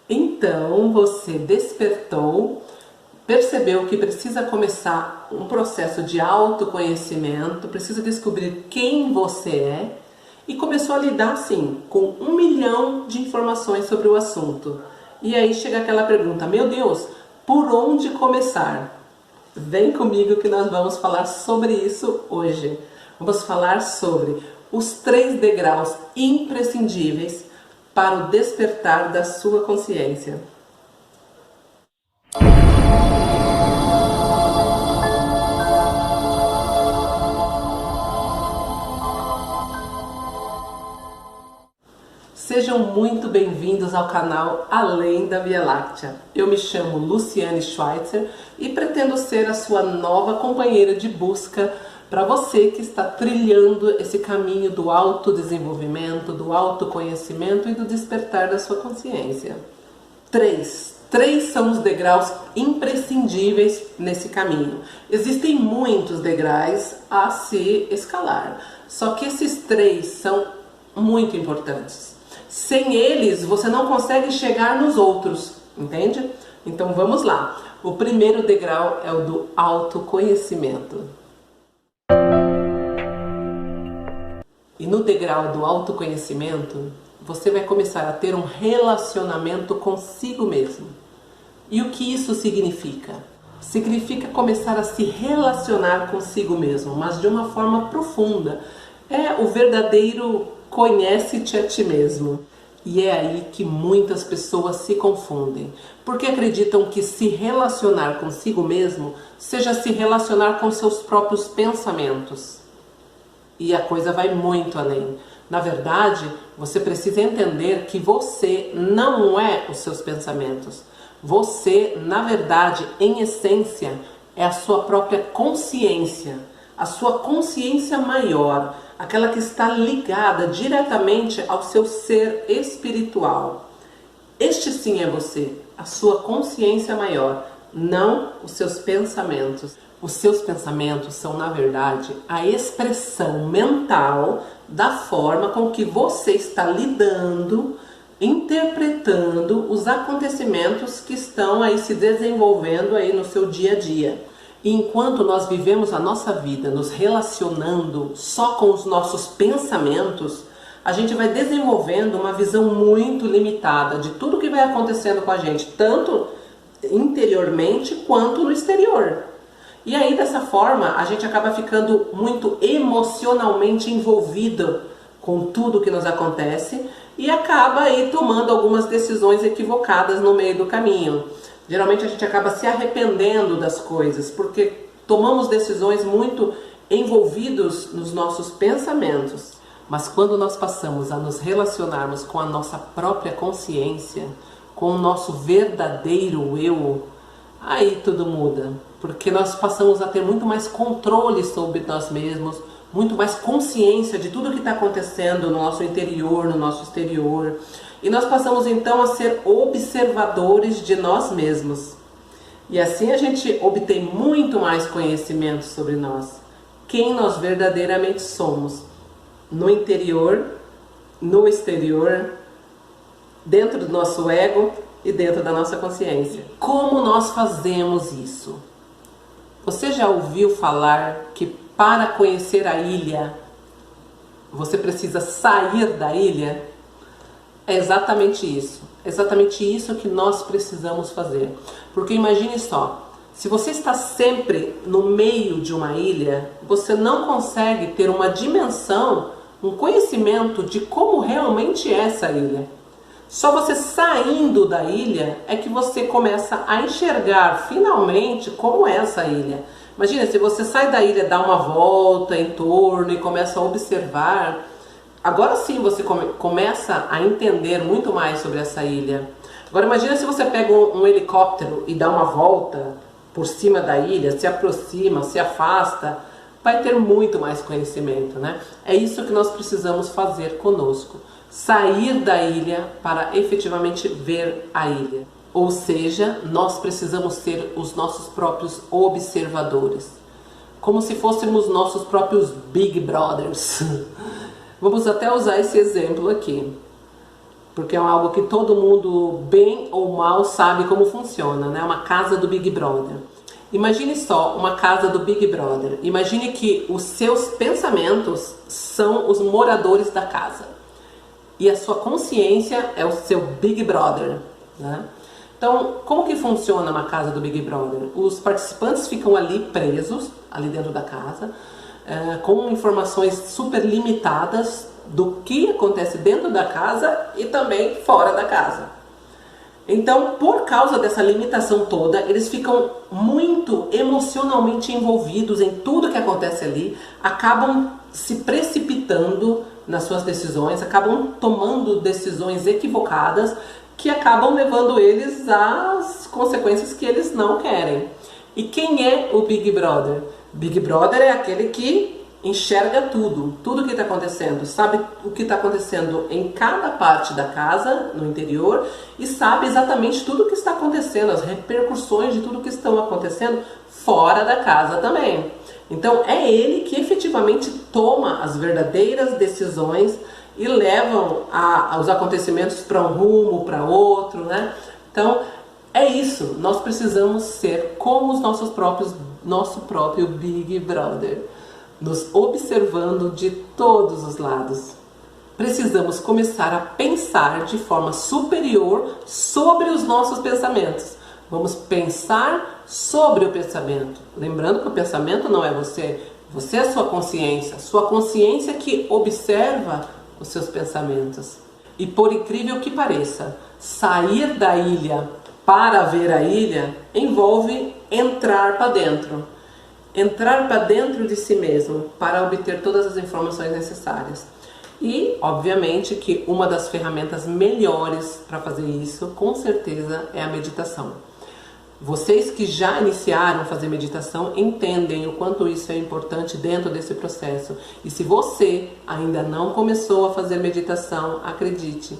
Então você despertou, percebeu que precisa começar um processo de autoconhecimento, precisa descobrir quem você é e começou a lidar assim com 1 milhão de informações sobre o assunto. E aí chega aquela pergunta: meu Deus, por onde começar? Vem comigo que nós vamos falar sobre isso hoje. Vamos falar sobre os 3 degraus imprescindíveis para o despertar da sua consciência. Sejam muito bem-vindos ao canal Além da Via Láctea. Eu me chamo Luciane Schweitzer e pretendo ser a sua nova companheira de busca para você que está trilhando esse caminho do autodesenvolvimento, do autoconhecimento e do despertar da sua consciência. 3 são os degraus imprescindíveis nesse caminho. Existem muitos degraus a se escalar, só que esses 3 são muito importantes. Sem eles, você não consegue chegar nos outros, entende? Então vamos lá. O primeiro degrau é o do autoconhecimento. E no degrau do autoconhecimento, você vai começar a ter um relacionamento consigo mesmo. E o que isso significa? Significa começar a se relacionar consigo mesmo, mas de uma forma profunda. É o verdadeiro conhece-te a ti mesmo. E é aí que muitas pessoas se confundem, porque acreditam que se relacionar consigo mesmo seja se relacionar com seus próprios pensamentos. E a coisa vai muito além. Na verdade, você precisa entender que você não é os seus pensamentos. Você, na verdade, em essência, é a sua própria consciência, a sua consciência maior, aquela que está ligada diretamente ao seu ser espiritual. Este sim é você, a sua consciência maior, não os seus pensamentos. Os seus pensamentos são, na verdade, a expressão mental da forma com que você está lidando, interpretando os acontecimentos que estão aí se desenvolvendo aí no seu dia a dia. E enquanto nós vivemos a nossa vida nos relacionando só com os nossos pensamentos, a gente vai desenvolvendo uma visão muito limitada de tudo que vai acontecendo com a gente, tanto interiormente quanto no exterior. E aí dessa forma a gente acaba ficando muito emocionalmente envolvido com tudo que nos acontece e acaba aí tomando algumas decisões equivocadas no meio do caminho. Geralmente a gente acaba se arrependendo das coisas, porque tomamos decisões muito envolvidos nos nossos pensamentos. Mas quando nós passamos a nos relacionarmos com a nossa própria consciência, com o nosso verdadeiro eu, aí tudo muda. Porque nós passamos a ter muito mais controle sobre nós mesmos, muito mais consciência de tudo que está acontecendo no nosso interior, no nosso exterior. E nós passamos então a ser observadores de nós mesmos. E assim a gente obtém muito mais conhecimento sobre nós. Quem nós verdadeiramente somos. No interior, no exterior, dentro do nosso ego e dentro da nossa consciência. Como nós fazemos isso? Você já ouviu falar que para conhecer a ilha, você precisa sair da ilha? É exatamente isso. É exatamente isso que nós precisamos fazer. Porque imagine só, se você está sempre no meio de uma ilha, você não consegue ter uma dimensão, um conhecimento de como realmente é essa ilha. Só você saindo da ilha é que você começa a enxergar finalmente como é essa ilha. Imagina, se você sai da ilha, dá uma volta em torno e começa a observar, agora sim você começa a entender muito mais sobre essa ilha. Agora imagina se você pega um helicóptero e dá uma volta por cima da ilha, se aproxima, se afasta, vai ter muito mais conhecimento, né? É isso que nós precisamos fazer conosco. Sair da ilha para efetivamente ver a ilha. Ou seja, nós precisamos ser os nossos próprios observadores. Como se fôssemos nossos próprios Big Brothers. Vamos até usar esse exemplo aqui. porque é algo que todo mundo, bem ou mal, sabe como funciona, né? Uma casa do Big Brother. Imagine só uma casa do Big Brother. Imagine que os seus pensamentos são os moradores da casa. E a sua consciência é o seu Big Brother, né? Então, como que funciona uma casa do Big Brother? Os participantes ficam ali presos, ali dentro da casa, com informações super limitadas do que acontece dentro da casa e também fora da casa. Então, por causa dessa limitação toda, eles ficam muito emocionalmente envolvidos em tudo que acontece ali, acabam se precipitando nas suas decisões, acabam tomando decisões equivocadas que acabam levando eles às consequências que eles não querem. E quem é o Big Brother? Big Brother é aquele que enxerga tudo que está acontecendo, sabe o que está acontecendo em cada parte da casa, no interior, e sabe exatamente tudo o que está acontecendo, as repercussões de tudo que estão acontecendo fora da casa também. Então é ele que efetivamente toma as verdadeiras decisões e levam os acontecimentos para um rumo, para outro, né? Então é isso, nós precisamos ser como os nosso próprio Big Brother, nos observando de todos os lados. Precisamos começar a pensar de forma superior sobre os nossos pensamentos. Vamos pensar sobre o pensamento. Lembrando que o pensamento não é você, você é a sua consciência que observa os seus pensamentos. E por incrível que pareça, sair da ilha para ver a ilha envolve entrar para dentro. Entrar para dentro de si mesmo para obter todas as informações necessárias. E, obviamente, que uma das ferramentas melhores para fazer isso, com certeza, é a meditação. Vocês que já iniciaram a fazer meditação entendem o quanto isso é importante dentro desse processo. E se você ainda não começou a fazer meditação, acredite,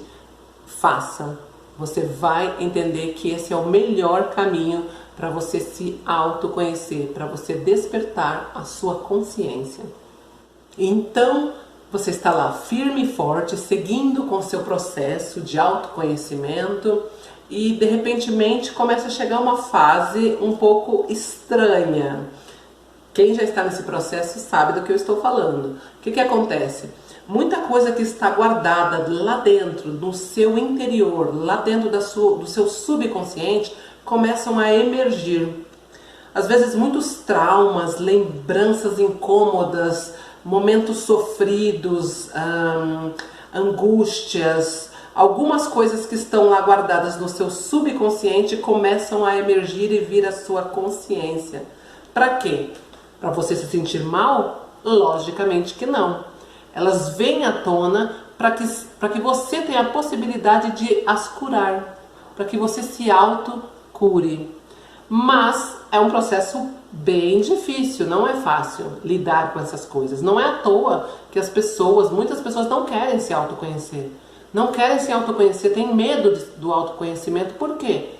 faça. Você vai entender que esse é o melhor caminho para você se autoconhecer, para você despertar a sua consciência. Então, você está lá firme e forte, seguindo com o seu processo de autoconhecimento e, de repente, começa a chegar uma fase um pouco estranha. Quem já está nesse processo sabe do que eu estou falando. O que acontece? Muita coisa que está guardada lá dentro, no seu interior, lá dentro do seu subconsciente, começam a emergir. Às vezes muitos traumas, lembranças incômodas, momentos sofridos, angústias, algumas coisas que estão lá guardadas no seu subconsciente começam a emergir e vir à sua consciência. Para quê? Para você se sentir mal? Logicamente que não. Elas vêm à tona para que você tenha a possibilidade de as curar, para que você se autocure. Mas é um processo bem difícil, não é fácil lidar com essas coisas. Não é à toa que muitas pessoas não querem se autoconhecer. Não querem se autoconhecer, têm medo do autoconhecimento. Por quê?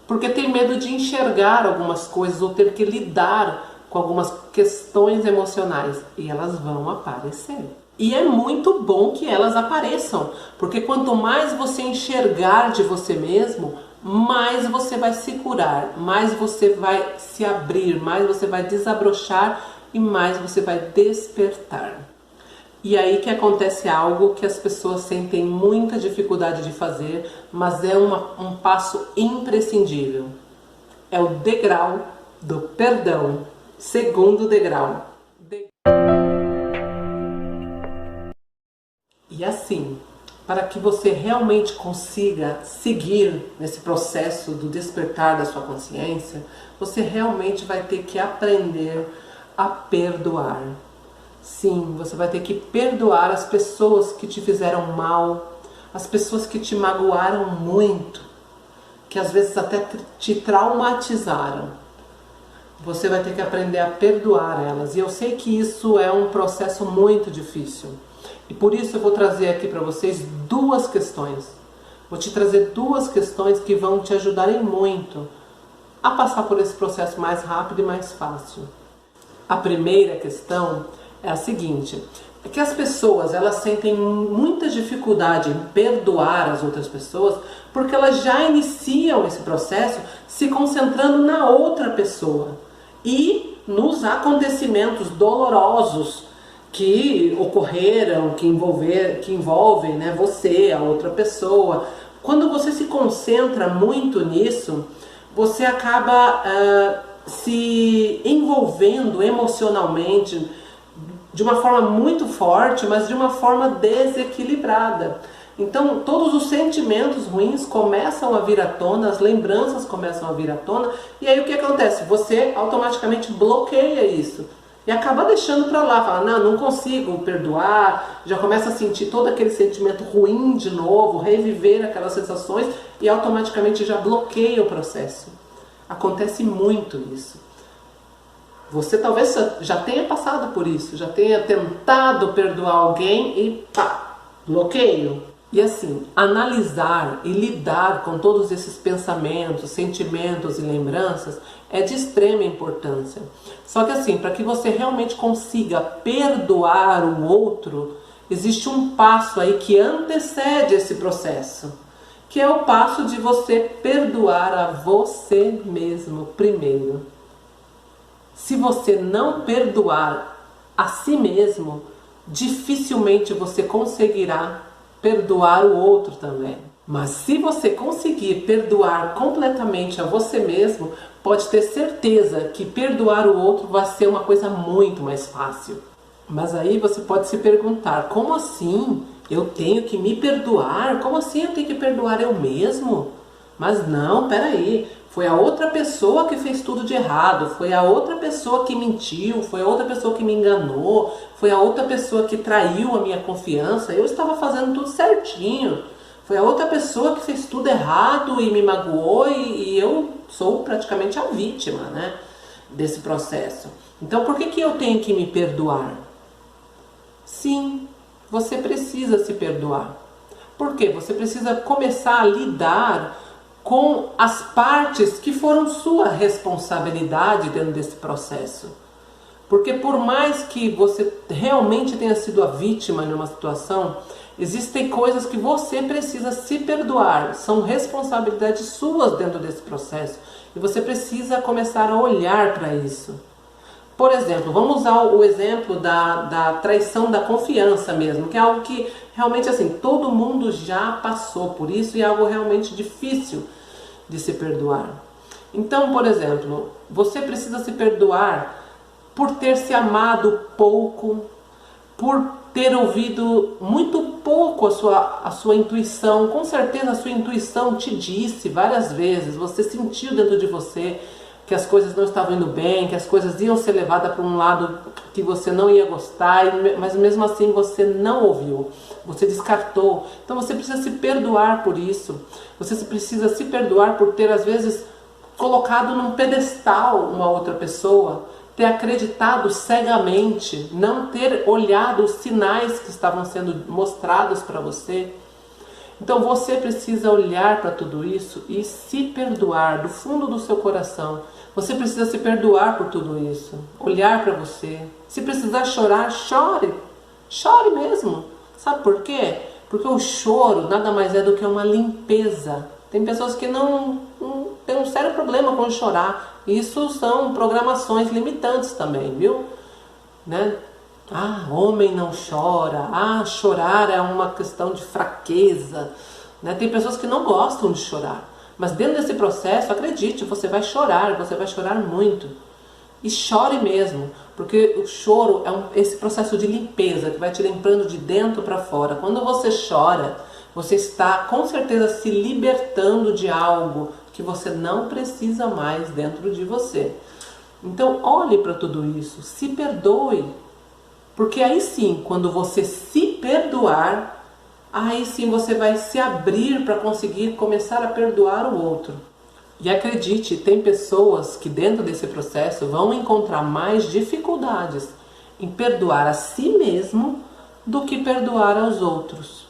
Porque tem medo de enxergar algumas coisas ou ter que lidar com algumas questões emocionais. E elas vão aparecer. E é muito bom que elas apareçam, porque quanto mais você enxergar de você mesmo, mais você vai se curar, mais você vai se abrir, mais você vai desabrochar e mais você vai despertar. E aí que acontece algo que as pessoas sentem muita dificuldade de fazer, mas é um passo imprescindível. É o degrau do perdão, segundo degrau. E assim, para que você realmente consiga seguir nesse processo do despertar da sua consciência, você realmente vai ter que aprender a perdoar. Sim, você vai ter que perdoar as pessoas que te fizeram mal, as pessoas que te magoaram muito, que às vezes até te traumatizaram. Você vai ter que aprender a perdoar elas. E eu sei que isso é um processo muito difícil. E por isso eu vou trazer aqui para vocês duas questões. Vou te trazer duas questões que vão te ajudarem muito a passar por esse processo mais rápido e mais fácil. A primeira questão é a seguinte: é que as pessoas, elas sentem muita dificuldade em perdoar as outras pessoas porque elas já iniciam esse processo se concentrando na outra pessoa e nos acontecimentos dolorosos que ocorreram, que envolvem, né, você, a outra pessoa. Quando você se concentra muito nisso, você acaba se envolvendo emocionalmente de uma forma muito forte, mas de uma forma desequilibrada. Então todos os sentimentos ruins começam a vir à tona, as lembranças começam a vir à tona, e aí o que acontece? Você automaticamente bloqueia isso e acaba deixando para lá, fala, não consigo perdoar, já começa a sentir todo aquele sentimento ruim de novo, reviver aquelas sensações e automaticamente já bloqueia o processo. Acontece muito isso. Você talvez já tenha passado por isso, já tenha tentado perdoar alguém e pá, bloqueio. E assim, analisar e lidar com todos esses pensamentos, sentimentos e lembranças é de extrema importância. Só que assim, para que você realmente consiga perdoar o outro, existe um passo aí que antecede esse processo, que é o passo de você perdoar a você mesmo primeiro. Se você não perdoar a si mesmo, dificilmente você conseguirá perdoar o outro também. Mas se você conseguir perdoar completamente a você mesmo, pode ter certeza que perdoar o outro vai ser uma coisa muito mais fácil. Mas aí você pode se perguntar, como assim eu tenho que me perdoar? Como assim eu tenho que perdoar eu mesmo? Mas não, peraí, foi a outra pessoa que fez tudo de errado, foi a outra pessoa que mentiu, foi a outra pessoa que me enganou, foi a outra pessoa que traiu a minha confiança, eu estava fazendo tudo certinho, foi a outra pessoa que fez tudo errado e me magoou e eu sou praticamente a vítima, né, desse processo. Então por que eu tenho que me perdoar? Sim, você precisa se perdoar. Por quê? Você precisa começar a lidar com as partes que foram sua responsabilidade dentro desse processo. Porque por mais que você realmente tenha sido a vítima de uma situação, existem coisas que você precisa se perdoar, são responsabilidades suas dentro desse processo. E você precisa começar a olhar para isso. Por exemplo, vamos usar o exemplo da traição da confiança mesmo, que é algo que realmente assim, todo mundo já passou por isso e é algo realmente difícil de se perdoar. Então, por exemplo, você precisa se perdoar por ter se amado pouco, por ter ouvido muito pouco a sua intuição. Com certeza a sua intuição te disse várias vezes, você sentiu dentro de você que as coisas não estavam indo bem, que as coisas iam ser levadas para um lado que você não ia gostar, mas mesmo assim você não ouviu, você descartou. Então você precisa se perdoar por isso, você precisa se perdoar por ter às vezes colocado num pedestal uma outra pessoa, ter acreditado cegamente, não ter olhado os sinais que estavam sendo mostrados para você. Então você precisa olhar para tudo isso e se perdoar do fundo do seu coração. Você precisa se perdoar por tudo isso. Olhar para você. Se precisar chorar, chore. Chore mesmo. Sabe por quê? Porque o choro nada mais é do que uma limpeza. Tem pessoas que não têm um sério problema com chorar. Isso são programações limitantes também, viu? Né? Ah, homem não chora. Ah, chorar é uma questão de fraqueza. Né? Tem pessoas que não gostam de chorar. Mas dentro desse processo, acredite, você vai chorar muito. E chore mesmo, porque o choro é esse processo de limpeza que vai te limpando de dentro para fora. Quando você chora, você está com certeza se libertando de algo que você não precisa mais dentro de você. Então olhe para tudo isso, se perdoe. Porque aí sim, quando você se perdoar, aí sim você vai se abrir para conseguir começar a perdoar o outro. E acredite, tem pessoas que dentro desse processo vão encontrar mais dificuldades em perdoar a si mesmo do que perdoar aos outros.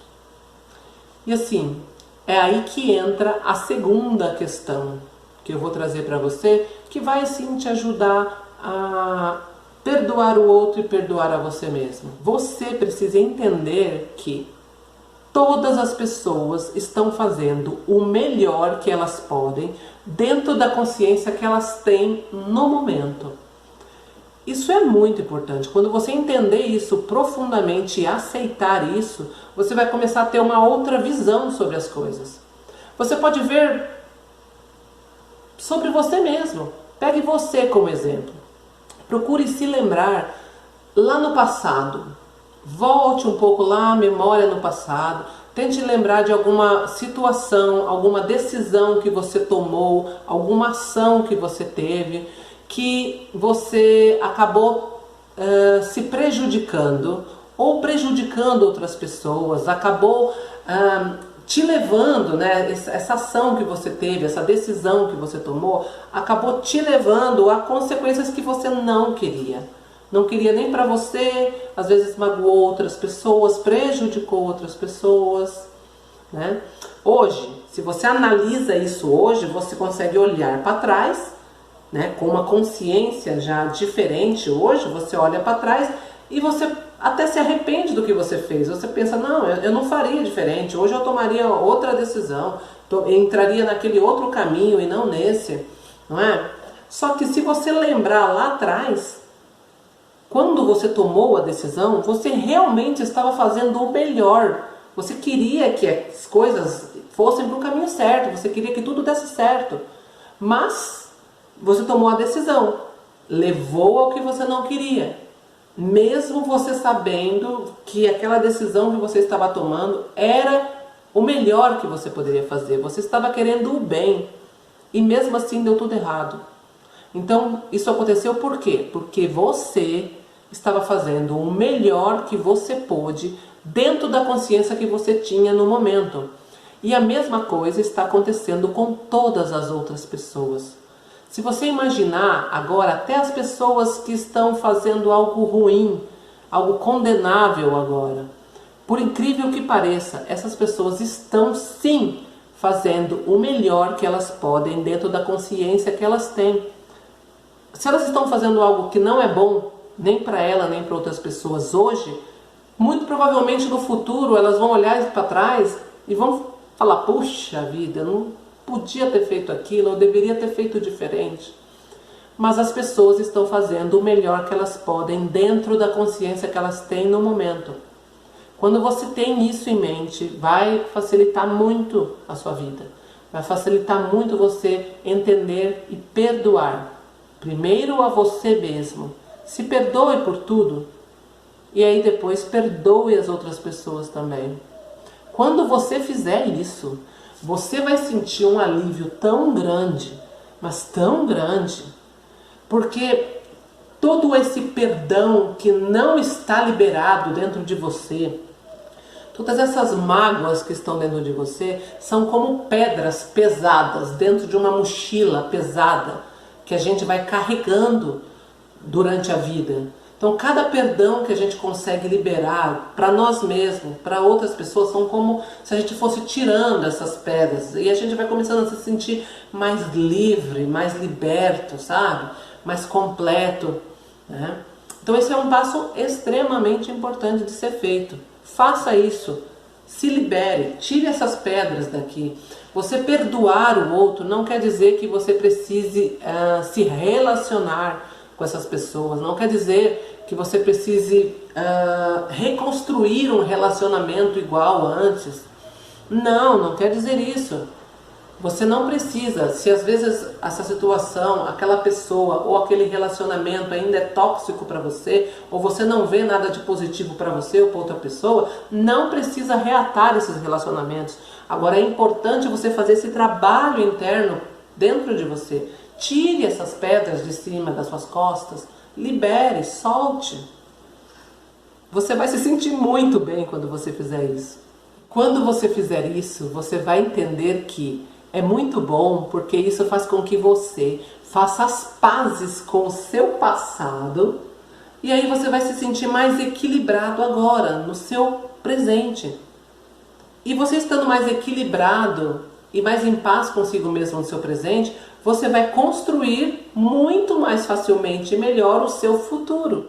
E assim, é aí que entra a segunda questão que eu vou trazer para você, que vai sim te ajudar a perdoar o outro e perdoar a você mesmo. Você precisa entender que todas as pessoas estão fazendo o melhor que elas podem dentro da consciência que elas têm no momento. Isso é muito importante. Quando você entender isso profundamente e aceitar isso, você vai começar a ter uma outra visão sobre as coisas. Você pode ver sobre você mesmo. Pegue você como exemplo. Procure se lembrar lá no passado. Volte um pouco lá, a memória no passado. Tente lembrar de alguma situação, alguma decisão que você tomou, alguma ação que você teve, que você acabou se prejudicando ou prejudicando outras pessoas, acabou te levando, né, essa ação que você teve, essa decisão que você tomou, acabou te levando a consequências que você não queria. Não queria nem para você, às vezes magoou outras pessoas, prejudicou outras pessoas, né? Hoje, se você analisa isso hoje, você consegue olhar para trás, né, com uma consciência já diferente. Hoje você olha para trás e você até se arrepende do que você fez. Você pensa, não, eu não faria diferente, hoje eu tomaria outra decisão, entraria naquele outro caminho e não nesse, não é? Só que se você lembrar lá atrás, quando você tomou a decisão, você realmente estava fazendo o melhor. Você queria que as coisas fossem para o caminho certo, você queria que tudo desse certo. Mas você tomou a decisão, levou ao que você não queria. Mesmo você sabendo que aquela decisão que você estava tomando era o melhor que você poderia fazer. Você estava querendo o bem e mesmo assim deu tudo errado. Então isso aconteceu por quê? Porque você estava fazendo o melhor que você pôde dentro da consciência que você tinha no momento. E a mesma coisa está acontecendo com todas as outras pessoas. Se você imaginar agora, até as pessoas que estão fazendo algo ruim, algo condenável agora, por incrível que pareça, essas pessoas estão sim fazendo o melhor que elas podem dentro da consciência que elas têm. Se elas estão fazendo algo que não é bom, nem para ela, nem para outras pessoas hoje, muito provavelmente no futuro elas vão olhar para trás e vão falar, puxa vida, eu não podia ter feito aquilo, eu deveria ter feito diferente. Mas as pessoas estão fazendo o melhor que elas podem dentro da consciência que elas têm no momento. Quando você tem isso em mente, vai facilitar muito a sua vida. Vai facilitar muito você entender e perdoar. Primeiro a você mesmo. Se perdoe por tudo. E aí depois perdoe as outras pessoas também. Quando você fizer isso, você vai sentir um alívio tão grande, mas tão grande, porque todo esse perdão que não está liberado dentro de você, todas essas mágoas que estão dentro de você, são como pedras pesadas dentro de uma mochila pesada que a gente vai carregando durante a vida. Então cada perdão que a gente consegue liberar para nós mesmos, para outras pessoas, são como se a gente fosse tirando essas pedras. E a gente vai começando a se sentir mais livre, mais liberto, sabe? Mais completo, né? Então esse é um passo extremamente importante de ser feito. Faça isso. Se libere. Tire essas pedras daqui. Você perdoar o outro não quer dizer que você precise se relacionar com essas pessoas. Não quer dizer que você precise reconstruir um relacionamento igual a antes. Não, não quer dizer isso. Você não precisa. Se às vezes essa situação, aquela pessoa ou aquele relacionamento ainda é tóxico para você, ou você não vê nada de positivo para você ou para outra pessoa, não precisa reatar esses relacionamentos. Agora é importante você fazer esse trabalho interno dentro de você. Tire essas pedras de cima das suas costas, libere, solte. Você vai se sentir muito bem quando você fizer isso. Quando você fizer isso, você vai entender que é muito bom, porque isso faz com que você faça as pazes com o seu passado, e aí você vai se sentir mais equilibrado agora, no seu presente. E você estando mais equilibrado e mais em paz consigo mesmo no seu presente, você vai construir muito mais facilmente e melhor o seu futuro.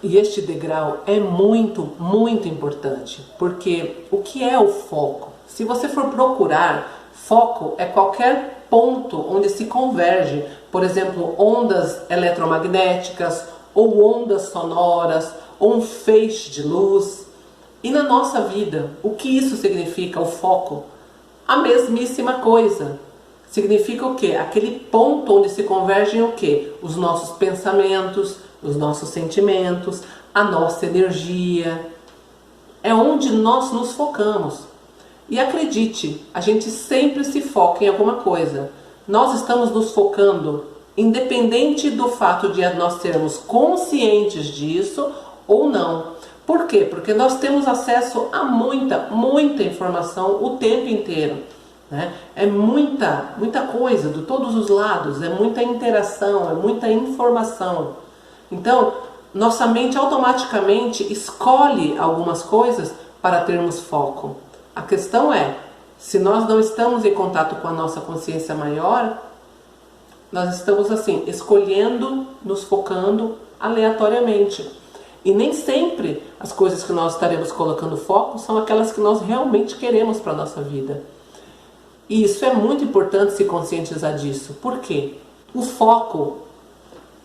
E este degrau é muito, muito importante, porque o que é o foco? Se você for procurar, foco é qualquer ponto onde se converge, por exemplo, ondas eletromagnéticas, ou ondas sonoras, ou um feixe de luz. E na nossa vida, o que isso significa, o foco? A mesmíssima coisa. Significa o quê? Aquele ponto onde se convergem o quê? Os nossos pensamentos, os nossos sentimentos, a nossa energia. É onde nós nos focamos. E acredite, a gente sempre se foca em alguma coisa. Nós estamos nos focando, independente do fato de nós sermos conscientes disso ou não. Por quê? Porque nós temos acesso a muita informação o tempo inteiro. Né? É muita coisa de todos os lados, é muita interação, é muita informação. Então, nossa mente automaticamente escolhe algumas coisas para termos foco. A questão é, se nós não estamos em contato com a nossa consciência maior, nós estamos assim, escolhendo, nos focando aleatoriamente. E nem sempre as coisas que nós estaremos colocando foco são aquelas que nós realmente queremos para a nossa vida. E isso é muito importante se conscientizar disso. Por quê? O foco,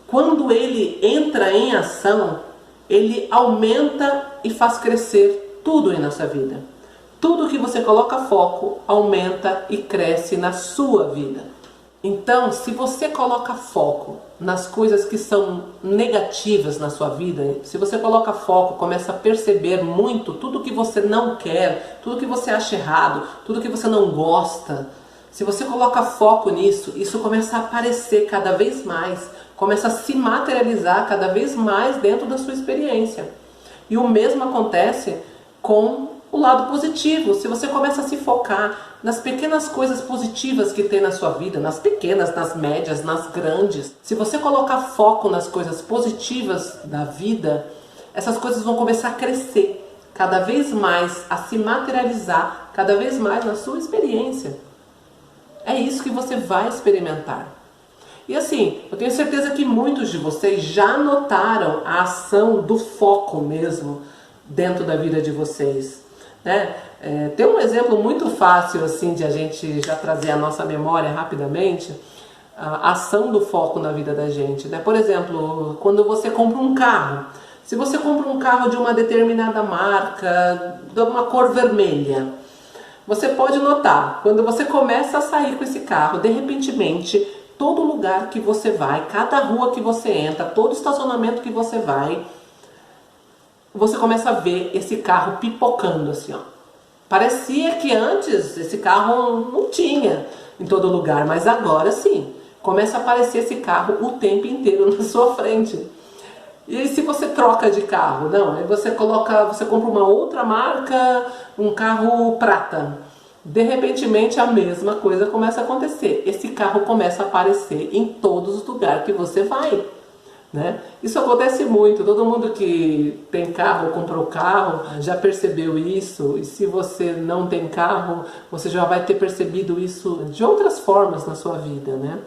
quando ele entra em ação, ele aumenta e faz crescer tudo em nossa vida. Tudo que você coloca foco aumenta e cresce na sua vida. Então, se você coloca foco nas coisas que são negativas na sua vida, se você coloca foco, começa a perceber muito tudo que você não quer, tudo que você acha errado, tudo que você não gosta, se você coloca foco nisso, isso começa a aparecer cada vez mais, começa a se materializar cada vez mais dentro da sua experiência. E o mesmo acontece com o lado positivo. Se você começa a se focar nas pequenas coisas positivas que tem na sua vida, nas pequenas, nas médias, nas grandes, se você colocar foco nas coisas positivas da vida, essas coisas vão começar a crescer cada vez mais, a se materializar cada vez mais na sua experiência. É isso que você vai experimentar. E assim, eu tenho certeza que muitos de vocês já notaram a ação do foco mesmo dentro da vida de vocês. Né? Tem um exemplo muito fácil assim de a gente já trazer à nossa memória rapidamente a ação do foco na vida da gente. Né? Por exemplo, quando você compra um carro, se você compra um carro de uma determinada marca, de uma cor vermelha, você pode notar, quando você começa a sair com esse carro, de repentemente, todo lugar que você vai, cada rua que você entra, todo estacionamento que você vai, você começa a ver esse carro pipocando assim, ó. Parecia que antes esse carro não tinha em todo lugar, mas agora sim. Começa a aparecer esse carro o tempo inteiro na sua frente. E se você troca de carro? Não, aí você compra uma outra marca, um carro prata. De repentemente a mesma coisa começa a acontecer. Esse carro começa a aparecer em todos os lugares que você vai. Né? Isso acontece muito, todo mundo que tem carro, comprou carro, já percebeu isso, e se você não tem carro, você já vai ter percebido isso de outras formas na sua vida, né?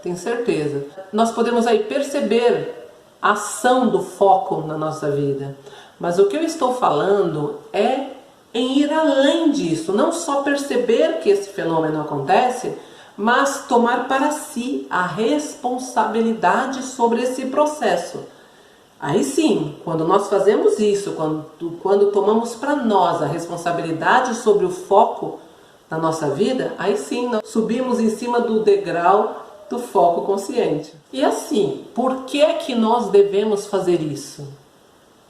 Tenho certeza. Nós podemos aí perceber a ação do foco na nossa vida, mas o que eu estou falando é em ir além disso, não só perceber que esse fenômeno acontece, mas tomar para si a responsabilidade sobre esse processo. Aí sim, quando nós fazemos isso, quando tomamos para nós a responsabilidade sobre o foco na nossa vida, aí sim nós subimos em cima do degrau do foco consciente. E assim, por que é que nós devemos fazer isso?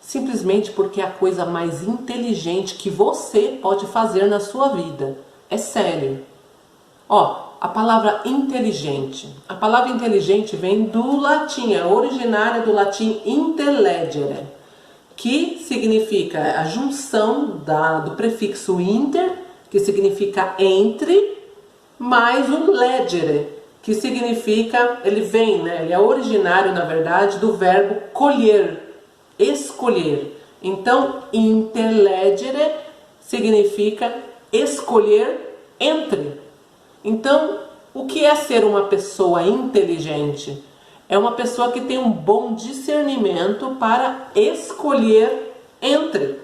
Simplesmente porque é a coisa mais inteligente que você pode fazer na sua vida. É sério. Ó, a palavra inteligente. A palavra inteligente vem do latim, é originária do latim intellegere, que significa a junção do prefixo inter, que significa entre, mais o legere, que significa, ele é originário, na verdade, do verbo colher, escolher. Então, intellegere significa escolher entre. Então, o que é ser uma pessoa inteligente? É uma pessoa que tem um bom discernimento para escolher entre.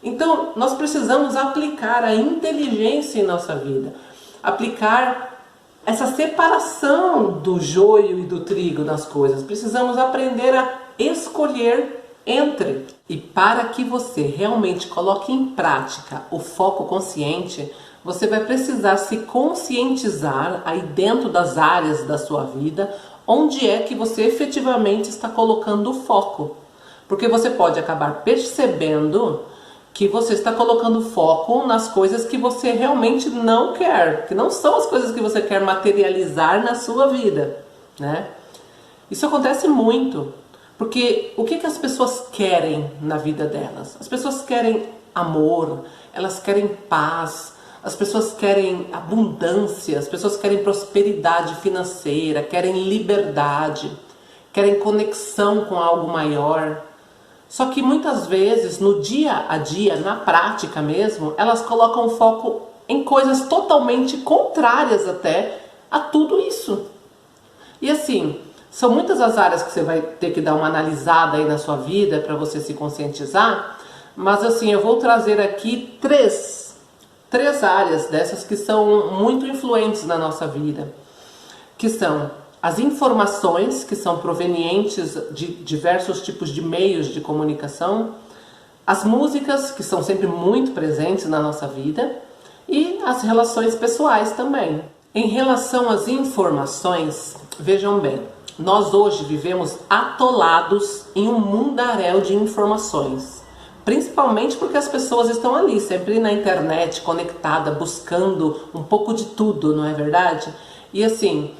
Então, nós precisamos aplicar a inteligência em nossa vida. Aplicar essa separação do joio e do trigo nas coisas. Precisamos aprender a escolher entre. E para que você realmente coloque em prática o foco consciente, você vai precisar se conscientizar aí dentro das áreas da sua vida, onde é que você efetivamente está colocando o foco. Porque você pode acabar percebendo que você está colocando foco nas coisas que você realmente não quer, que não são as coisas que você quer materializar na sua vida, né? Isso acontece muito, porque o que as pessoas querem na vida delas? As pessoas querem amor, elas querem paz, as pessoas querem abundância, as pessoas querem prosperidade financeira, querem liberdade, querem conexão com algo maior. Só que muitas vezes, no dia a dia, na prática mesmo, elas colocam foco em coisas totalmente contrárias até a tudo isso. E assim, são muitas as áreas que você vai ter que dar uma analisada aí na sua vida para você se conscientizar, mas assim, eu vou trazer aqui três áreas dessas que são muito influentes na nossa vida, que são as informações que são provenientes de diversos tipos de meios de comunicação, as músicas que são sempre muito presentes na nossa vida e as relações pessoais também. Em relação às informações, vejam bem, nós hoje vivemos atolados em um mundaréu de informações, principalmente porque as pessoas estão ali, sempre na internet, conectada, buscando um pouco de tudo, não é verdade? E assim,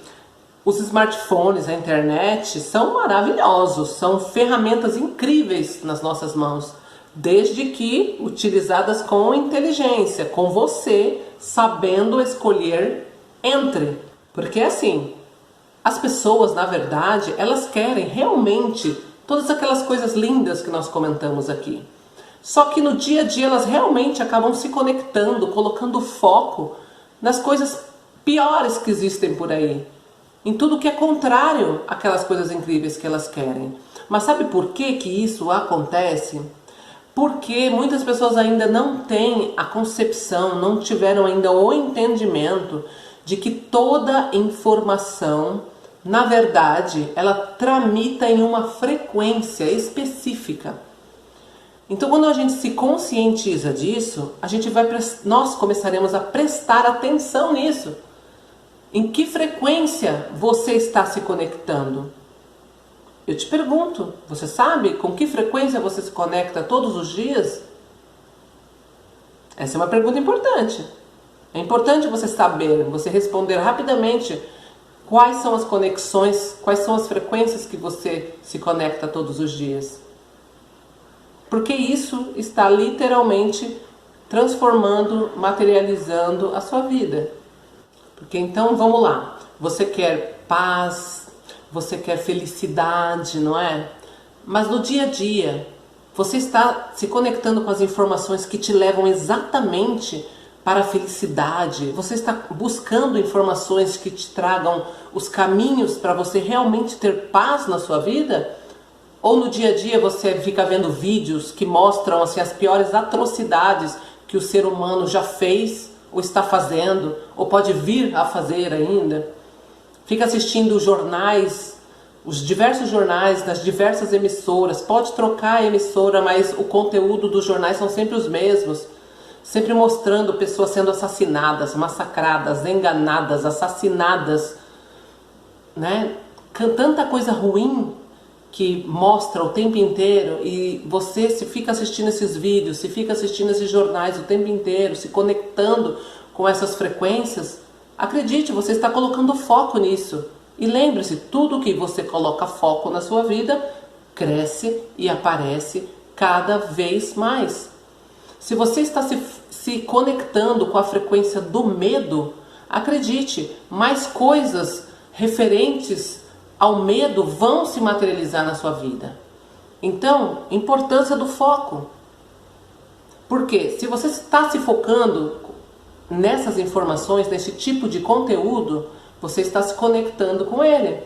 os smartphones, a internet, são maravilhosos, são ferramentas incríveis nas nossas mãos, desde que utilizadas com inteligência, com você sabendo escolher entre. Porque assim, as pessoas, na verdade, elas querem realmente todas aquelas coisas lindas que nós comentamos aqui. Só que no dia a dia elas realmente acabam se conectando, colocando foco nas coisas piores que existem por aí. Em tudo que é contrário àquelas coisas incríveis que elas querem. Mas sabe por que isso acontece? Porque muitas pessoas ainda não têm a concepção, não tiveram ainda o entendimento de que toda informação, na verdade, ela tramita em uma frequência específica. Então, quando a gente se conscientiza disso, nós começaremos a prestar atenção nisso. Em que frequência você está se conectando? Eu te pergunto, você sabe com que frequência você se conecta todos os dias? Essa é uma pergunta importante. É importante você saber, você responder rapidamente quais são as conexões, quais são as frequências que você se conecta todos os dias. Porque isso está literalmente transformando, materializando a sua vida. Porque então, vamos lá, você quer paz, você quer felicidade, não é? Mas no dia a dia, você está se conectando com as informações que te levam exatamente para a felicidade? Você está buscando informações que te tragam os caminhos para você realmente ter paz na sua vida? Ou no dia a dia você fica vendo vídeos que mostram assim, as piores atrocidades que o ser humano já fez, ou está fazendo, ou pode vir a fazer ainda? Fica assistindo jornais, os diversos jornais das diversas emissoras. Pode trocar a emissora, mas o conteúdo dos jornais são sempre os mesmos. Sempre mostrando pessoas sendo assassinadas, massacradas, enganadas, assassinadas, né? Tanta coisa ruim que mostra o tempo inteiro, e você se fica assistindo esses vídeos, se fica assistindo esses jornais o tempo inteiro, se conectando com essas frequências, acredite, você está colocando foco nisso. E lembre-se, tudo que você coloca foco na sua vida, cresce e aparece cada vez mais. Se você está se conectando com a frequência do medo, acredite, mais coisas referentes ao medo vão se materializar na sua vida. Então, importância do foco. Porque se você está se focando nessas informações, nesse tipo de conteúdo, você está se conectando com ele.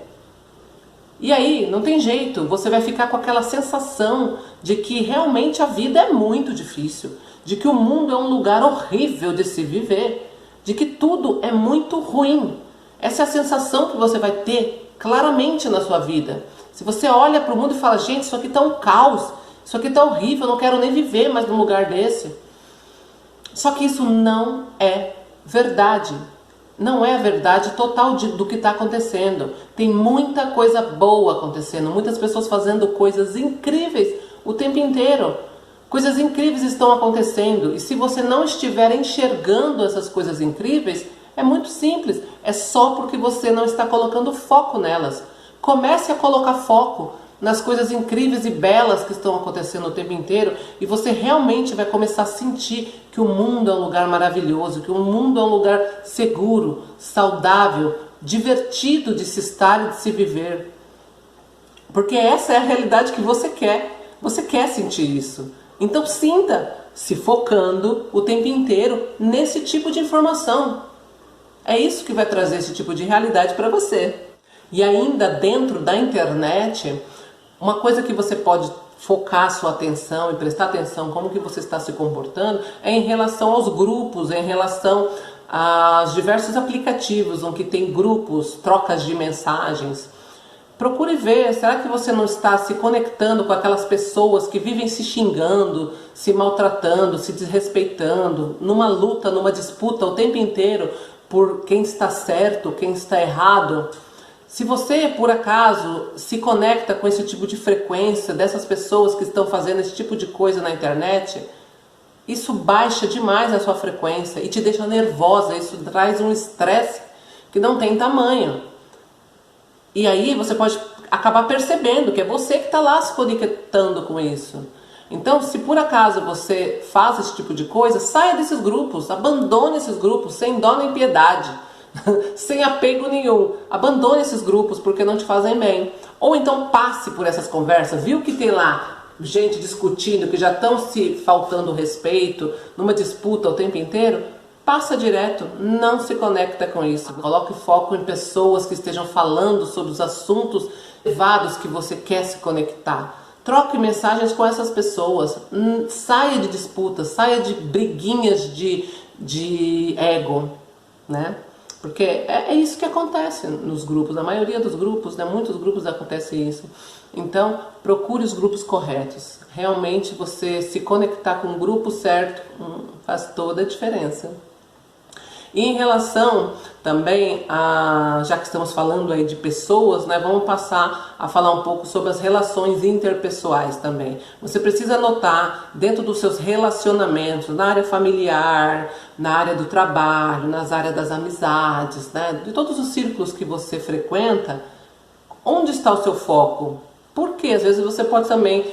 E aí, não tem jeito, você vai ficar com aquela sensação de que realmente a vida é muito difícil, de que o mundo é um lugar horrível de se viver, de que tudo é muito ruim. Essa é a sensação que você vai ter claramente na sua vida. Se você olha para o mundo e fala, gente, isso aqui está um caos, isso aqui está horrível, eu não quero nem viver mais num lugar desse. Só que isso não é verdade. Não é a verdade total do que está acontecendo. Tem muita coisa boa acontecendo, muitas pessoas fazendo coisas incríveis o tempo inteiro. Coisas incríveis estão acontecendo, e se você não estiver enxergando essas coisas incríveis, é muito simples, é só porque você não está colocando foco nelas. Comece a colocar foco nas coisas incríveis e belas que estão acontecendo o tempo inteiro, e você realmente vai começar a sentir que o mundo é um lugar maravilhoso, que o mundo é um lugar seguro, saudável, divertido de se estar e de se viver. Porque essa é a realidade que você quer. Você quer sentir isso. Então sinta, se focando o tempo inteiro nesse tipo de informação. É isso que vai trazer esse tipo de realidade para você. E ainda dentro da internet, uma coisa que você pode focar a sua atenção e prestar atenção como que você está se comportando é em relação aos grupos, em relação aos diversos aplicativos onde tem grupos, trocas de mensagens. Procure ver, será que você não está se conectando com aquelas pessoas que vivem se xingando, se maltratando, se desrespeitando, numa luta, numa disputa o tempo inteiro por quem está certo, quem está errado? Se você, por acaso, se conecta com esse tipo de frequência dessas pessoas que estão fazendo esse tipo de coisa na internet, isso baixa demais a sua frequência e te deixa nervosa, isso traz um estresse que não tem tamanho. E aí você pode acabar percebendo que é você que está lá se conectando com isso. Então, se por acaso você faz esse tipo de coisa, saia desses grupos, abandone esses grupos, sem dó nem piedade, sem apego nenhum. Abandone esses grupos porque não te fazem bem. Ou então passe por essas conversas, viu que tem lá gente discutindo, que já estão se faltando respeito, numa disputa o tempo inteiro? Passa direto, não se conecta com isso. Coloque foco em pessoas que estejam falando sobre os assuntos elevados que você quer se conectar. Troque mensagens com essas pessoas. Saia de disputas, saia de briguinhas de ego, né? Porque é isso que acontece nos grupos. Na maioria dos grupos, né? Muitos grupos acontece isso. Então, procure os grupos corretos. Realmente você se conectar com o grupo certo faz toda a diferença. E em relação também já que estamos falando aí de pessoas, né, vamos passar a falar um pouco sobre as relações interpessoais também. Você precisa notar dentro dos seus relacionamentos, na área familiar, na área do trabalho, nas áreas das amizades, né, de todos os círculos que você frequenta, onde está o seu foco? Porque às vezes você pode também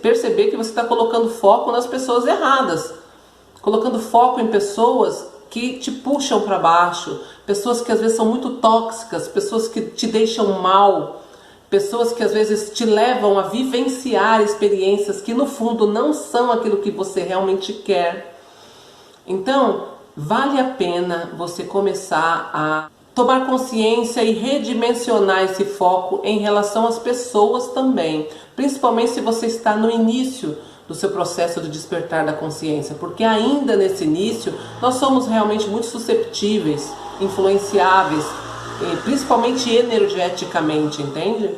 perceber que você está colocando foco nas pessoas erradas, colocando foco em pessoas que te puxam para baixo, pessoas que às vezes são muito tóxicas, pessoas que te deixam mal, pessoas que às vezes te levam a vivenciar experiências que no fundo não são aquilo que você realmente quer. Então, vale a pena você começar a tomar consciência e redimensionar esse foco em relação às pessoas também, principalmente se você está no início do seu processo de despertar da consciência, porque ainda nesse início nós somos realmente muito susceptíveis, influenciáveis, principalmente energeticamente, entende?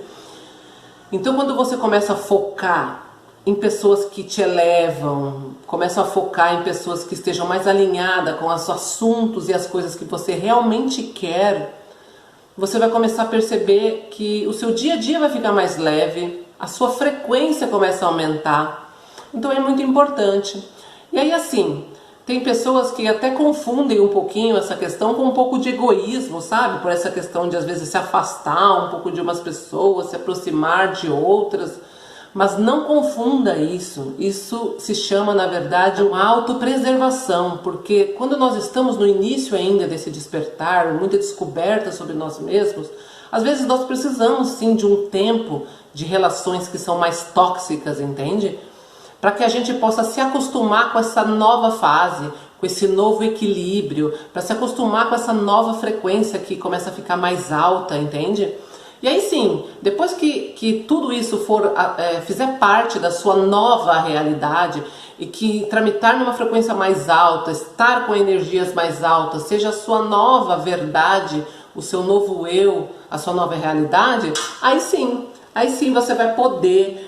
Então quando você começa a focar em pessoas que te elevam, começa a focar em pessoas que estejam mais alinhadas com os assuntos e as coisas que você realmente quer, você vai começar a perceber que o seu dia a dia vai ficar mais leve, a sua frequência começa a aumentar. Então é muito importante. E aí assim, tem pessoas que até confundem um pouquinho essa questão com um pouco de egoísmo, sabe? Por essa questão de às vezes se afastar um pouco de umas pessoas, se aproximar de outras. Mas não confunda isso. Isso se chama, na verdade, uma autopreservação. Porque quando nós estamos no início ainda desse despertar, muita descoberta sobre nós mesmos, às vezes nós precisamos sim de um tempo de relações que são mais tóxicas, entende? para que a gente possa se acostumar com essa nova fase, com esse novo equilíbrio, para se acostumar com essa nova frequência que começa a ficar mais alta, entende? E aí sim, depois que tudo isso fizer parte da sua nova realidade e que tramitar numa frequência mais alta, estar com energias mais altas, seja a sua nova verdade, o seu novo eu, a sua nova realidade, aí sim você vai poder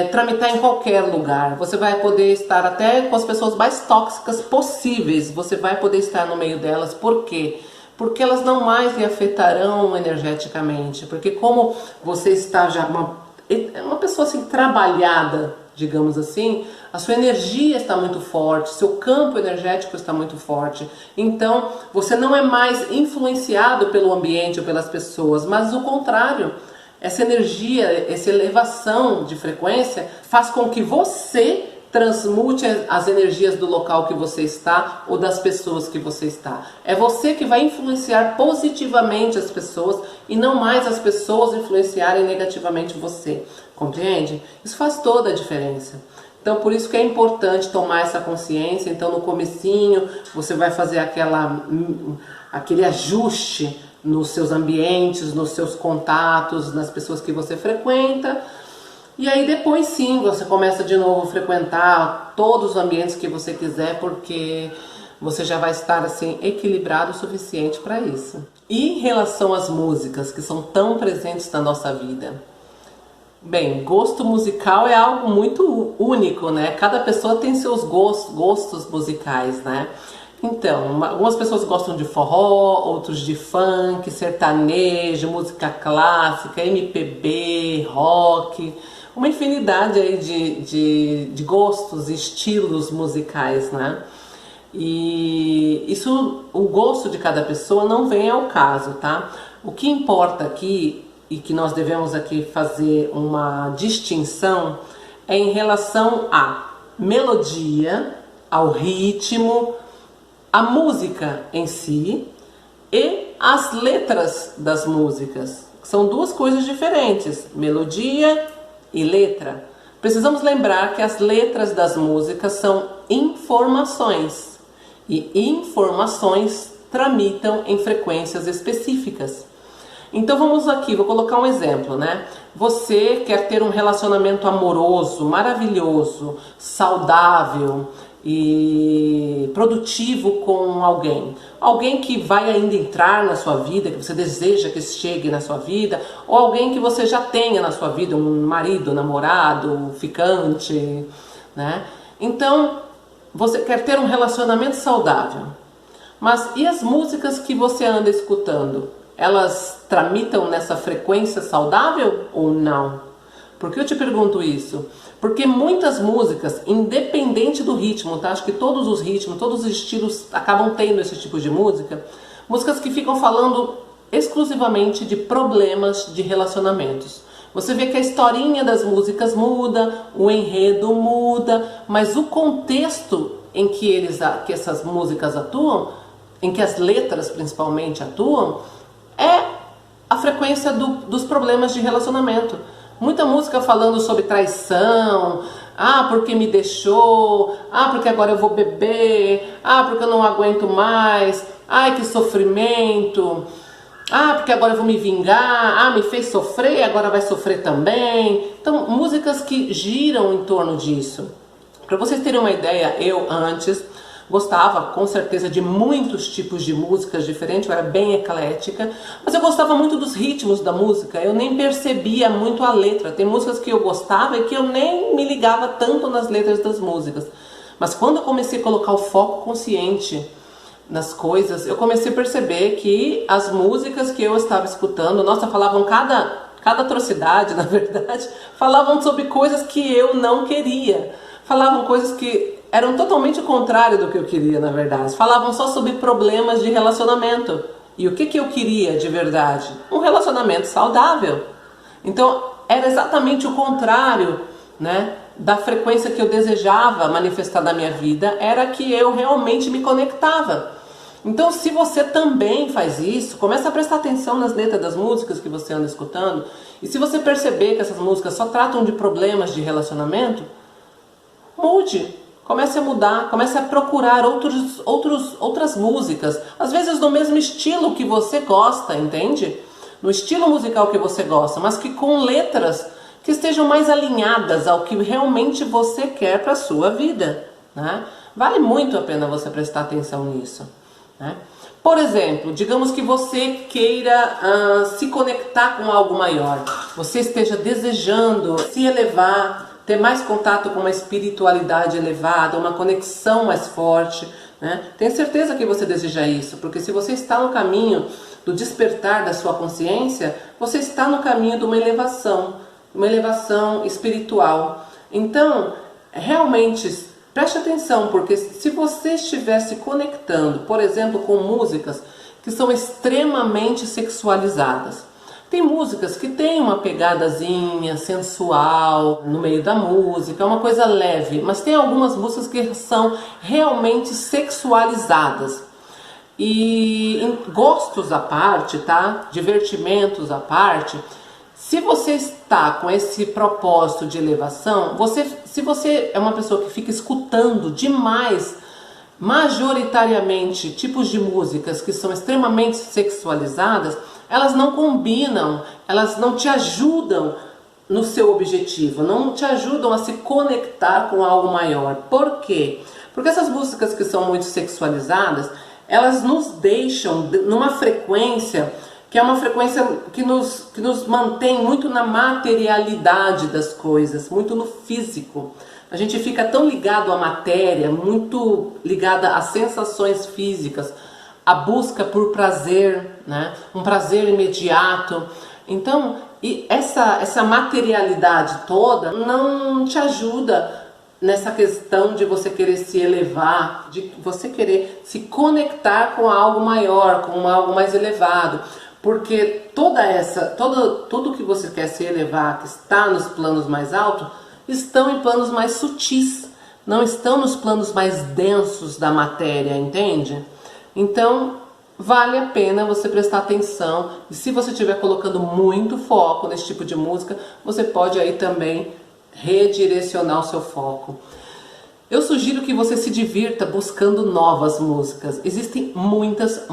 tramitar em qualquer lugar. Você vai poder estar até com as pessoas mais tóxicas possíveis, você vai poder estar no meio delas. Por quê? Porque elas não mais lhe afetarão energeticamente, porque como você está já uma pessoa assim trabalhada, digamos assim, a sua energia está muito forte, seu campo energético está muito forte, então você não é mais influenciado pelo ambiente ou pelas pessoas, mas o contrário, essa energia, essa elevação de frequência faz com que você transmute as energias do local que você está ou das pessoas que você está. É você que vai influenciar positivamente as pessoas e não mais as pessoas influenciarem negativamente você. Compreende? Isso faz toda a diferença. Então por isso que é importante tomar essa consciência. Então no comecinho você vai fazer aquele ajuste nos seus ambientes, nos seus contatos, nas pessoas que você frequenta. E aí depois sim, você começa de novo a frequentar todos os ambientes que você quiser, porque você já vai estar assim equilibrado o suficiente para isso. E em relação às músicas que são tão presentes na nossa vida? Bem, gosto musical é algo muito único, né? Cada pessoa tem seus gostos musicais, né? Então, algumas pessoas gostam de forró, outros de funk, sertanejo, música clássica, MPB, rock, uma infinidade aí de gostos, estilos musicais, né? E isso, o gosto de cada pessoa não vem ao caso, tá? O que importa aqui, e que nós devemos aqui fazer uma distinção, é em relação à melodia, ao ritmo, a música em si e as letras das músicas. São duas coisas diferentes, melodia e letra. Precisamos lembrar que as letras das músicas são informações e informações tramitam em frequências específicas. Então vamos aqui, vou colocar um exemplo, né? Você quer ter um relacionamento amoroso, maravilhoso, saudável e produtivo com alguém. Alguém que vai ainda entrar na sua vida, que você deseja que chegue na sua vida, ou alguém que você já tenha na sua vida, um marido, namorado, ficante, né? Então, você quer ter um relacionamento saudável. Mas e as músicas que você anda escutando? Elas tramitam nessa frequência saudável ou não? Por que eu te pergunto isso? Porque muitas músicas, independente do ritmo, tá? Acho que todos os ritmos, todos os estilos acabam tendo esse tipo de música. Músicas que ficam falando exclusivamente de problemas de relacionamentos. Você vê que a historinha das músicas muda, o enredo muda, mas o contexto em que essas músicas atuam, em que as letras principalmente atuam, é a frequência dos problemas de relacionamento. Muita música falando sobre traição, porque me deixou, porque agora eu vou beber, porque eu não aguento mais, ai que sofrimento, porque agora eu vou me vingar, me fez sofrer, agora vai sofrer também. Então, músicas que giram em torno disso. Para vocês terem uma ideia, eu antes gostava com certeza de muitos tipos de músicas diferentes, eu era bem eclética, mas eu gostava muito dos ritmos da música, eu nem percebia muito a letra. Tem músicas que eu gostava e que eu nem me ligava tanto nas letras das músicas. Mas quando eu comecei a colocar o foco consciente nas coisas, eu comecei a perceber que as músicas que eu estava escutando, nossa, falavam cada atrocidade, na verdade, falavam sobre coisas que eu não queria, falavam coisas que eram totalmente o contrário do que eu queria, na verdade. Falavam só sobre problemas de relacionamento. E o que eu queria de verdade? Um relacionamento saudável. Então, era exatamente o contrário, né, da frequência que eu desejava manifestar na minha vida, era que eu realmente me conectava. Então, se você também faz isso, começa a prestar atenção nas letras das músicas que você anda escutando. E se você perceber que essas músicas só tratam de problemas de relacionamento, mude. Comece a mudar, comece a procurar outras músicas. Às vezes no mesmo estilo que você gosta, entende? No estilo musical que você gosta, mas que com letras que estejam mais alinhadas ao que realmente você quer para a sua vida, né? Vale muito a pena você prestar atenção nisso, né? Por exemplo, digamos que você queira se conectar com algo maior. Você esteja desejando se elevar, ter mais contato com uma espiritualidade elevada, uma conexão mais forte, né? Tenho certeza que você deseja isso, porque se você está no caminho do despertar da sua consciência, você está no caminho de uma elevação espiritual. Então, realmente, preste atenção, porque se você estiver se conectando, por exemplo, com músicas que são extremamente sexualizadas, tem músicas que tem uma pegadazinha sensual no meio da música, é uma coisa leve, mas tem algumas músicas que são realmente sexualizadas. E em gostos à parte, tá? Divertimentos à parte, se você está com esse propósito de elevação, se você é uma pessoa que fica escutando demais, majoritariamente, tipos de músicas que são extremamente sexualizadas, elas não combinam, elas não te ajudam no seu objetivo, não te ajudam a se conectar com algo maior. Por quê? Porque essas músicas que são muito sexualizadas, elas nos deixam numa frequência que é uma frequência que nos mantém muito na materialidade das coisas, muito no físico. A gente fica tão ligado à matéria, muito ligada às sensações físicas, a busca por prazer, né? Um prazer imediato. Então, essa materialidade toda não te ajuda nessa questão de você querer se elevar, de você querer se conectar com algo maior, com algo mais elevado. Porque tudo que você quer se elevar, que está nos planos mais altos, estão em planos mais sutis, não estão nos planos mais densos da matéria, entende? Então, vale a pena você prestar atenção. E se você estiver colocando muito foco nesse tipo de música, você pode aí também redirecionar o seu foco. Eu sugiro que você se divirta buscando novas músicas. Existem muitas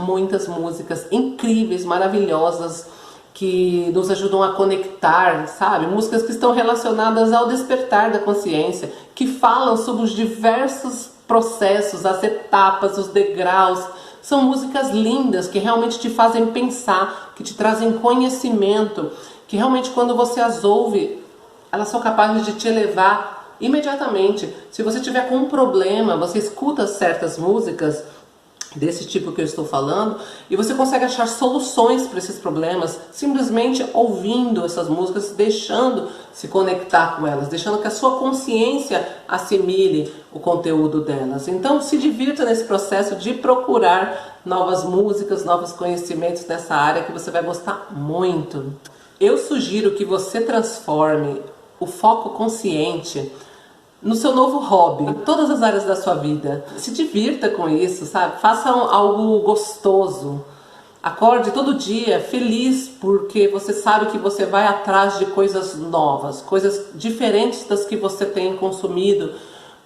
músicas incríveis, maravilhosas, que nos ajudam a conectar, sabe? Músicas que estão relacionadas ao despertar da consciência, que falam sobre os diversos processos, as etapas, os degraus. São músicas lindas que realmente te fazem pensar, que te trazem conhecimento, que realmente quando você as ouve, elas são capazes de te elevar imediatamente. Se você tiver com um problema, você escuta certas músicas desse tipo que eu estou falando e você consegue achar soluções para esses problemas simplesmente ouvindo essas músicas, deixando se conectar com elas, deixando que a sua consciência assimile o conteúdo delas. Então se divirta nesse processo de procurar novas músicas, novos conhecimentos nessa área que você vai gostar muito. Eu sugiro que você transforme o foco consciente no seu novo hobby, em todas as áreas da sua vida. Se divirta com isso, sabe? Faça algo gostoso. Acorde todo dia feliz porque você sabe que você vai atrás de coisas novas, coisas diferentes das que você tem consumido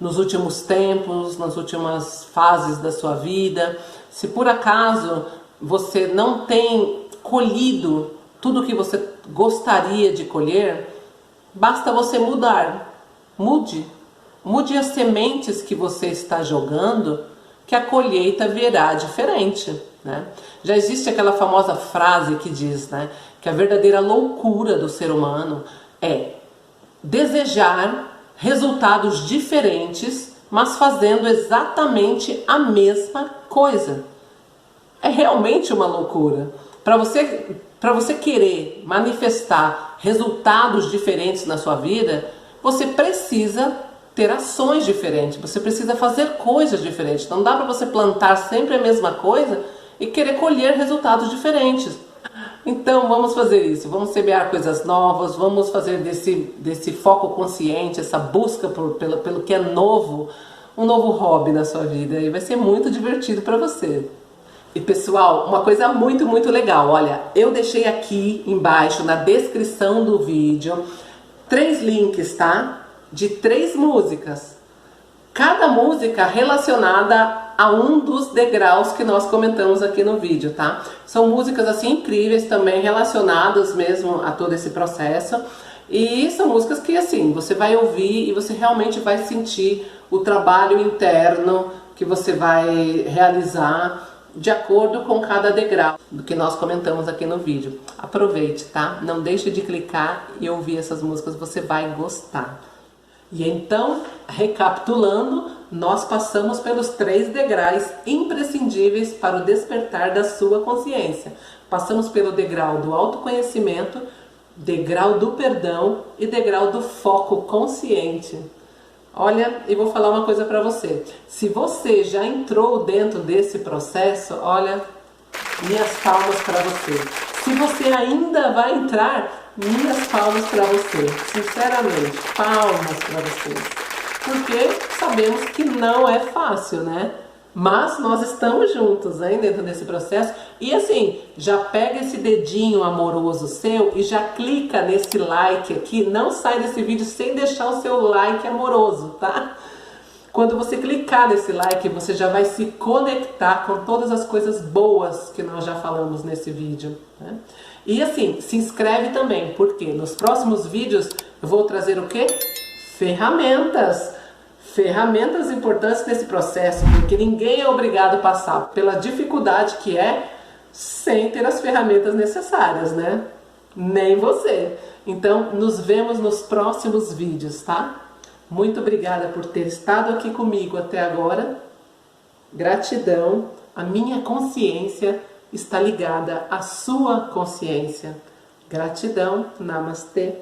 nos últimos tempos, nas últimas fases da sua vida. Se por acaso você não tem colhido tudo o que você gostaria de colher, basta você mudar. Mude as sementes que você está jogando, que a colheita virá diferente, né? Já existe aquela famosa frase que diz, né, que a verdadeira loucura do ser humano é desejar resultados diferentes, mas fazendo exatamente a mesma coisa. É realmente uma loucura. Para você querer manifestar resultados diferentes na sua vida, você precisa ter ações diferentes, você precisa fazer coisas diferentes. Não dá para você plantar sempre a mesma coisa e querer colher resultados diferentes. Então vamos fazer isso, vamos semear coisas novas, vamos fazer desse foco consciente, essa busca pelo que é novo, um novo hobby na sua vida, e vai ser muito divertido para você. E pessoal, uma coisa muito legal, olha, eu deixei aqui embaixo na descrição do vídeo 3 links, tá? De 3 músicas Cada música relacionada a um dos degraus que nós comentamos aqui no vídeo, tá? São músicas assim incríveis também, relacionadas mesmo a todo esse processo. E são músicas que assim, você vai ouvir e você realmente vai sentir o trabalho interno que você vai realizar de acordo com cada degrau do que nós comentamos aqui no vídeo. Aproveite, tá? Não deixe de clicar e ouvir essas músicas, você vai gostar. E então, recapitulando, nós passamos pelos 3 degraus imprescindíveis para o despertar da sua consciência. Passamos pelo degrau do autoconhecimento, degrau do perdão e degrau do foco consciente. Olha, eu vou falar uma coisa para você. Se você já entrou dentro desse processo, olha, minhas palmas para você. Se você ainda vai entrar, minhas palmas para você. Sinceramente, palmas para você. Porque sabemos que não é fácil, né? Mas nós estamos juntos, hein, dentro desse processo. E assim, já pega esse dedinho amoroso seu e já clica nesse like aqui. Não sai desse vídeo sem deixar o seu like amoroso, tá? Quando você clicar nesse like, você já vai se conectar com todas as coisas boas que nós já falamos nesse vídeo, né? E assim, se inscreve também, porque nos próximos vídeos eu vou trazer o quê? Ferramentas importantes nesse processo, porque ninguém é obrigado a passar pela dificuldade que é sem ter as ferramentas necessárias, né? Nem você. Então, nos vemos nos próximos vídeos, tá? Muito obrigada por ter estado aqui comigo até agora. Gratidão. A minha consciência está ligada à sua consciência. Gratidão. Namastê.